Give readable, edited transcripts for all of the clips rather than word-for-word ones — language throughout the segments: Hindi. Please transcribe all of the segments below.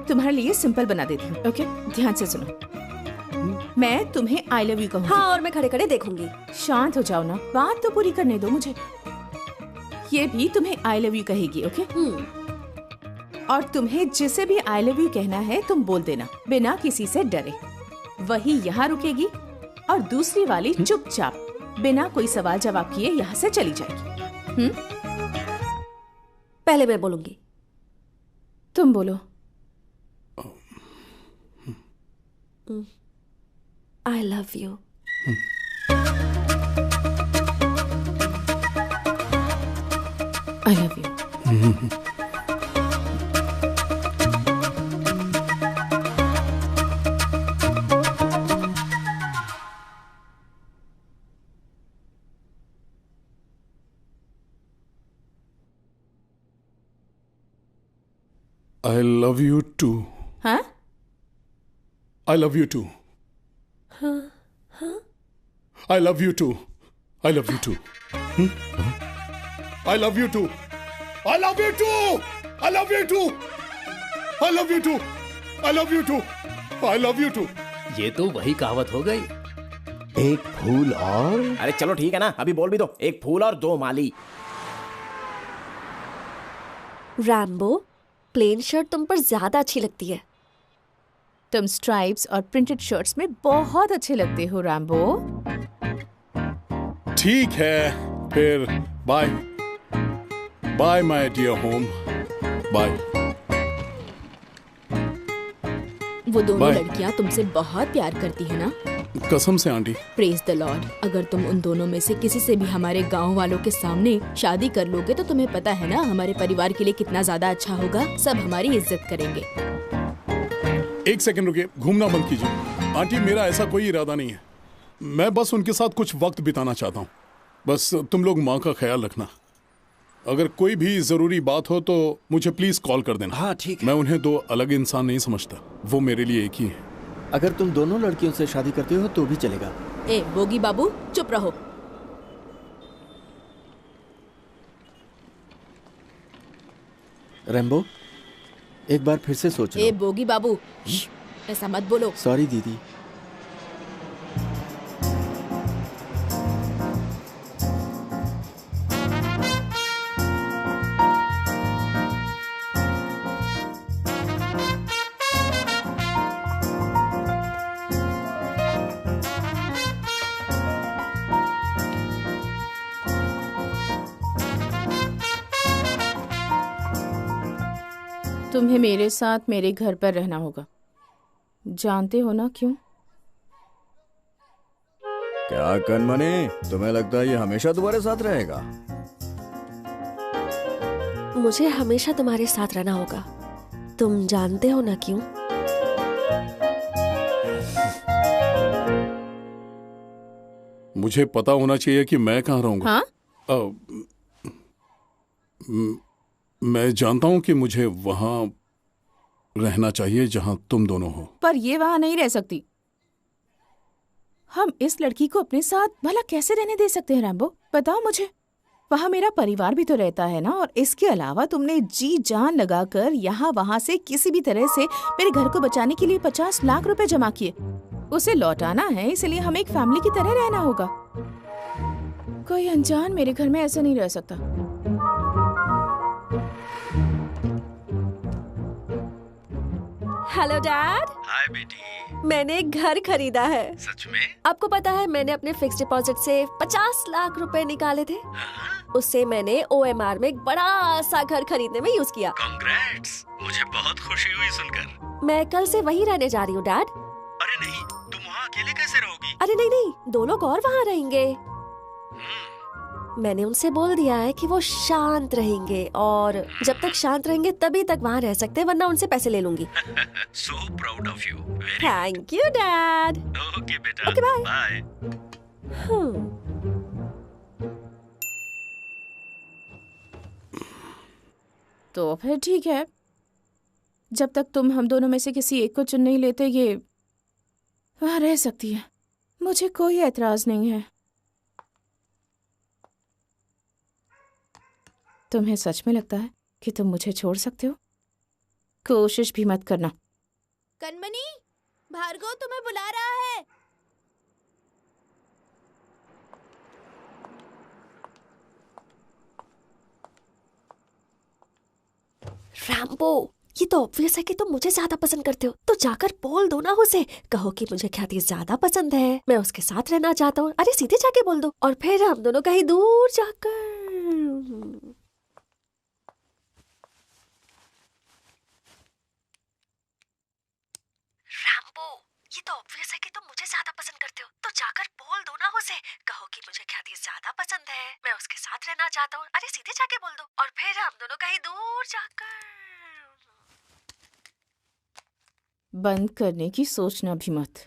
तुम्हारे लिए सिंपल बना देती हूँ। ओके, ध्यान से सुनो। मैं तुम्हें आई लव यू कहूँगी। हाँ, और मैं खड़े खड़े देखूंगी। शांत हो जाओ ना, बात तो पूरी करने दो मुझे। ये भी तुम्हें आई लव यू कहेगी। ओके, और तुम्हें जिसे भी आई लव यू कहना है तुम बोल देना बिना किसी से डरे। वही यहाँ रुकेगी और दूसरी वाली चुपचाप बिना कोई सवाल जवाब किए यहाँ से चली जाएगी। पहले मैं बोलूंगी। तुम बोलो। I love you. I love you. I love you too. हाँ? I love you too. I love you too. I love you too. I love you too. I love you too. I love you too. I love you too. I love you too. I love you too. ये तो वही कहावत हो गई। एक फूल और अरे चलो ठीक है ना, अभी बोल भी दो। एक फूल और दो माली। रैम्बो, प्लेन शर्ट तुम पर ज्यादा अच्छी लगती है। तुम स्ट्राइप्स और प्रिंटेड शर्ट्स में बहुत अच्छे लगते हो रैम्बो। ठीक है, फिर bye bye my dear home. Bye. वो दोनों Bye. लड़कियां तुमसे बहुत प्यार करती है ना? कसम से आंटी। Praise the Lord. अगर तुम उन दोनों में से किसी से भी हमारे गांव वालों के सामने शादी कर लोगे तो तुम्हें पता है ना हमारे परिवार के लिए कितना ज्यादा अच्छा होगा। सब हमारी इज्जत करेंगे। एक सेकंड रुकिए, घूमना बंद कीजिए। आंटी, मेरा ऐसा कोई इरादा नहीं है। मैं बस उनके साथ कुछ वक्त बिताना चाहता हूँ। बस तुम लोग माँ का ख्याल रखना। अगर कोई भी जरूरी बात हो तो मुझे प्लीज कॉल कर देना। हाँ ठीक है। मैं उन्हें दो अलग इंसान नहीं समझता, वो मेरे लिए एक ही है। अगर तुम दोनों लड़कियों से शादी करते हो तो भी चलेगा। ए बोगी बाबू, चुप रहो। रैम्बो, एक बार फिर से सोच ए लो। बोगी बाबू, ऐसा मत बोलो। सॉरी दीदी। तुम्हें मेरे साथ मेरे घर पर रहना होगा। जानते हो ना क्यों? क्या कनमनी, तुम्हें लगता है ये हमेशा तुम्हारे साथ रहेगा? मुझे हमेशा तुम्हारे साथ रहना होगा। तुम जानते हो ना क्यों? मुझे पता होना चाहिए कि मैं कहाँ रहूंगा। हाँ? मैं जानता हूँ कि मुझे वहां रहना चाहिए जहां तुम दोनों हो। पर ये वहां नहीं रह सकती। हम इस लड़की को अपने साथ भला कैसे रहने दे सकते हैं रैम्बो? बताओ मुझे। वहाँ मेरा परिवार भी तो रहता है ना, और इसके अलावा तुमने जी जान लगाकर यहाँ वहाँ से किसी भी तरह से मेरे घर को बचाने के लिए 50 लाख रुपए जमा किए। उसे लौटाना है, इसलिए हमें एक फैमिली की तरह रहना होगा। कोई अनजान मेरे घर में ऐसे नहीं रह सकता। Hello dad. हाय बेटी। मैंने एक घर खरीदा है। सच में? आपको पता है मैंने अपने फिक्स डिपॉजिट से 50 लाख रुपए निकाले थे। उससे मैंने OMR में एक बड़ा सा घर खरीदने में यूज किया। कांग्रेट्स, मुझे बहुत खुशी हुई सुनकर। मैं कल से वहीं रहने जा रही हूँ डैड। अरे नहीं, तुम वहाँ अकेले कैसे रहोगी? अरे नहीं नहीं, 2 लोग और वहाँ रहेंगे। मैंने उनसे बोल दिया है कि वो शांत रहेंगे, और जब तक शांत रहेंगे तभी तक वहाँ रह सकते हैं, वरना उनसे पैसे ले लूंगी। So proud of you. Very thank you dad. Okay बेटा। Okay, bye. Bye. तो फिर ठीक है, जब तक तुम हम दोनों में से किसी एक को चुन नहीं लेते, ये वहाँ रह सकती है। मुझे कोई एतराज नहीं है। तुम्हें सच में लगता है कि तुम मुझे छोड़ सकते हो? कोशिश भी मत करना। कनमनी, भार्गव तुम्हें बुला रहा है। रैम्बो, ये तो ऑब्वियस है कि तुम मुझे ज्यादा पसंद करते हो, तो जाकर बोल दो ना उसे। कहो कि मुझे ख्याति ज्यादा पसंद है, मैं उसके साथ रहना चाहता हूँ। अरे सीधे जाके बोल दो, और फिर हम दोनों कहीं दूर जाकर। रैम्बो, ये तो ऑब्वियस है कि तुम मुझे ज्यादा पसंद करते हो, तो जाकर बोल दो ना उसे। कहो कि मुझे ख्याति ज्यादा पसंद है, मैं उसके साथ रहना चाहता हूँ। अरे सीधे जाके बोल दो, और फिर हम दोनों कहीं दूर जाकर। बंद करने की सोचना भी मत।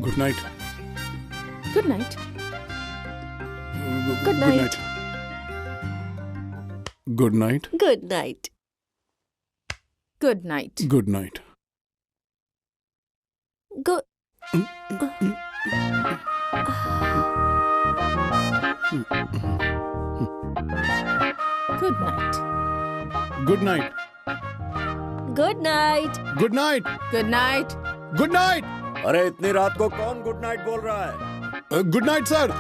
Good night. Good night. Good night. Good night. Good night. Good night. Good night. Good. Good night. Good night. Good night. Good night. Good night. Good night. अरे इतनी रात को कौन गुड नाइट बोल रहा है? Good night sir.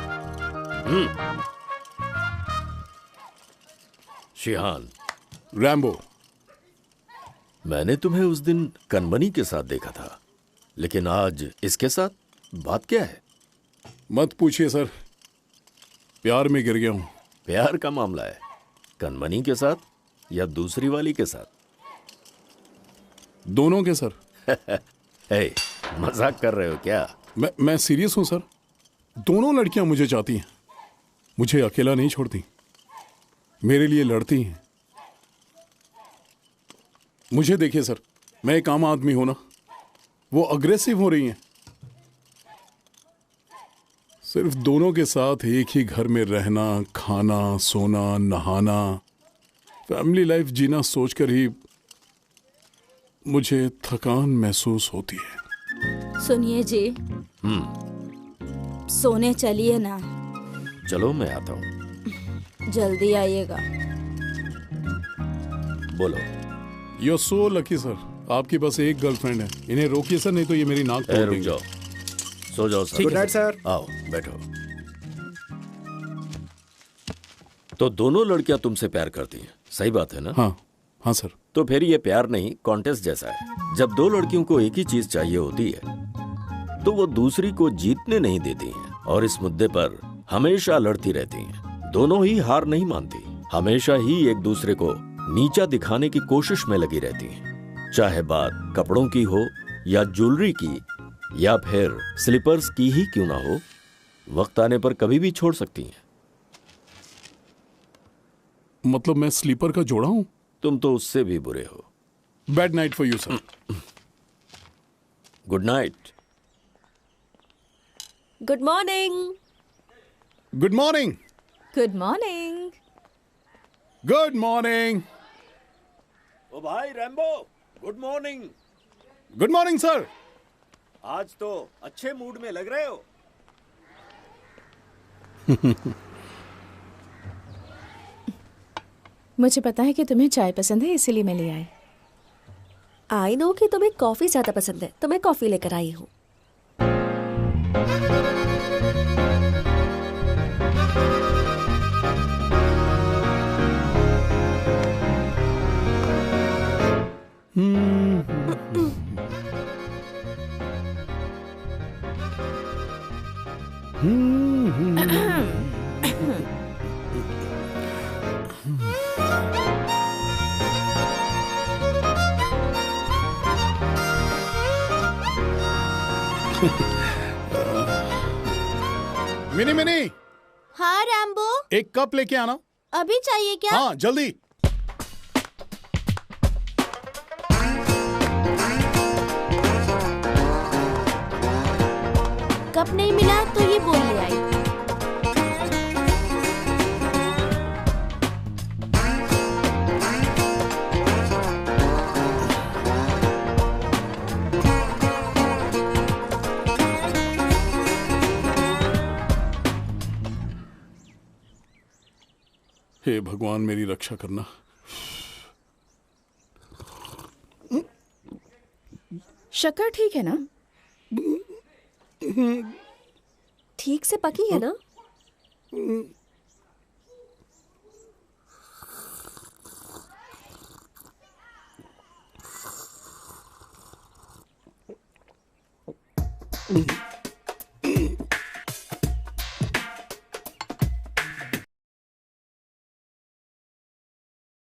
Sheehan, Rambo, मैंने तुम्हें उस दिन कनमनी के साथ देखा था, लेकिन आज इसके साथ बात क्या है? मत पूछिए सर, प्यार में गिर गया हूं। प्यार का मामला है? कनमनी के साथ या दूसरी वाली के साथ? दोनों के सर। हे, मजाक कर रहे हो क्या? मैं सीरियस हूं सर। दोनों लड़कियां मुझे चाहती हैं, मुझे अकेला नहीं छोड़ती, मेरे लिए लड़ती हैं। मुझे देखिए सर, मैं एक आम आदमी हूं ना, वो अग्रेसिव हो रही हैं। सिर्फ दोनों के साथ एक ही घर में रहना, खाना, सोना, नहाना, फैमिली लाइफ जीना सोचकर ही मुझे थकान महसूस होती है। सुनिए जी, सोने चलिए ना। चलो मैं आता हूं। जल्दी आइएगा। बोलो। You are so lucky sir, आपकी बस एक गर्लफ्रेंड है। इन्हें रोकिए सर, नहीं तो ये मेरी नाक तोड़ रुक देंगे। जाओ, सो जाओ सर। Good night sir. आओ बैठो। तो दोनों लड़कियां तुमसे प्यार करती हैं, सही बात है ना? हाँ हाँ सर। तो फिर ये प्यार नहीं, कॉन्टेस्ट जैसा है। जब दो लड़कियों को एक ही चीज चाहिए होती है तो वो दूसरी को जीतने नहीं देती हैं, और इस मुद्दे पर हमेशा लड़ती रहती हैं। दोनों ही हार नहीं मानती, हमेशा ही एक दूसरे को नीचा दिखाने की कोशिश में लगी रहती हैं। चाहे बात कपड़ों की हो या ज्वेलरी की या फिर स्लीपर्स की ही क्यों ना हो, वक्त आने पर कभी भी छोड़ सकती हैं। मतलब मैं स्लीपर का जोड़ा हूं? तुम तो उससे भी बुरे हो। Bad night for you sir. Good night. Good morning. Good morning. Good morning. Good morning. ओ भाई Rambo, good morning. Good morning sir. आज तो अच्छे मूड में लग रहे हो। मुझे पता है कि तुम्हें चाय पसंद है, इसीलिए मैं ले आई। आई नो कि तुम्हें कॉफी ज्यादा पसंद है, तो मैं कॉफी लेकर आई हूँ। मिनी मिनी, हाँ रैम्बो, एक कप लेके आना। अभी चाहिए क्या? हाँ जल्दी। कप नहीं मिला तो ये बोल ले आई। हे भगवान मेरी रक्षा करना। शक्कर ठीक है ना? ठीक से पकी है ना?